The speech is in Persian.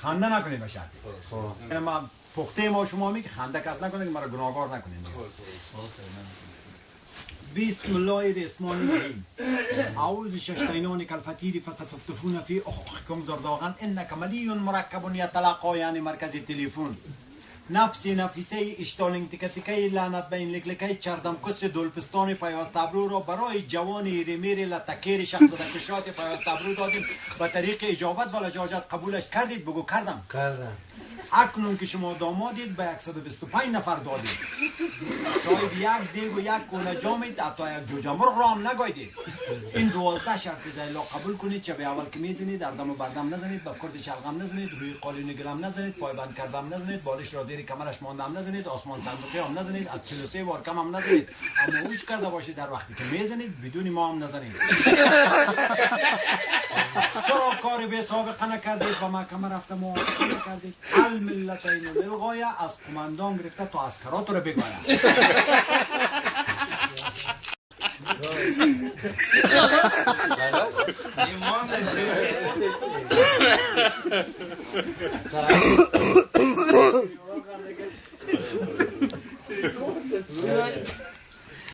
خنده نکنید به شرطی. ما پخته ما شما میگه خنده کس نکنید که مرا گناهکار نکنید. بسم الله الرحمن الرحیم. اعوذ ششطینان کالفتیر فستفتفون فی اخوخکم زرداغن انک ملی مرکب یتلقا، یعنی مرکز تلفن. نفسی نفیسه اشتالینگ تکه تکه لعنت به این لکلکه چردم کس دلپستان پیوست ابرو را برای جوان ایرمیر لتکیر شخص دکشات پیوست ابرو دادیم. به طریق اجابت و لجاجت قبولش کردید؟ بگو کردم. اکنون که شما دامادید به 125 نفر دادید. صاحب یک دیگ و یک کونه جامید، حتی یک جوجه مرغ را هم نگاهید. این 12 شرط زیلا قبول کنید که به اول که میزنید اردم و بردم نزنید، به کرد شلغم نزنید، روی قالین گلم نزنید، پایبند کردم نزنید، بالش را زیر کمرش ماندم نزنید، آسمان صندوقی هم نزنید، از 43 بار کم هم نزنید. اما اوج کرده باشید در وقتی که میزنید بدون ما هم نزنید. چرا کار بی سابقه نکردید و محکمه رفته موافقه نکردید؟ الملتین للغایه، از قماندان گرفته تا عسکرات رو بگوید.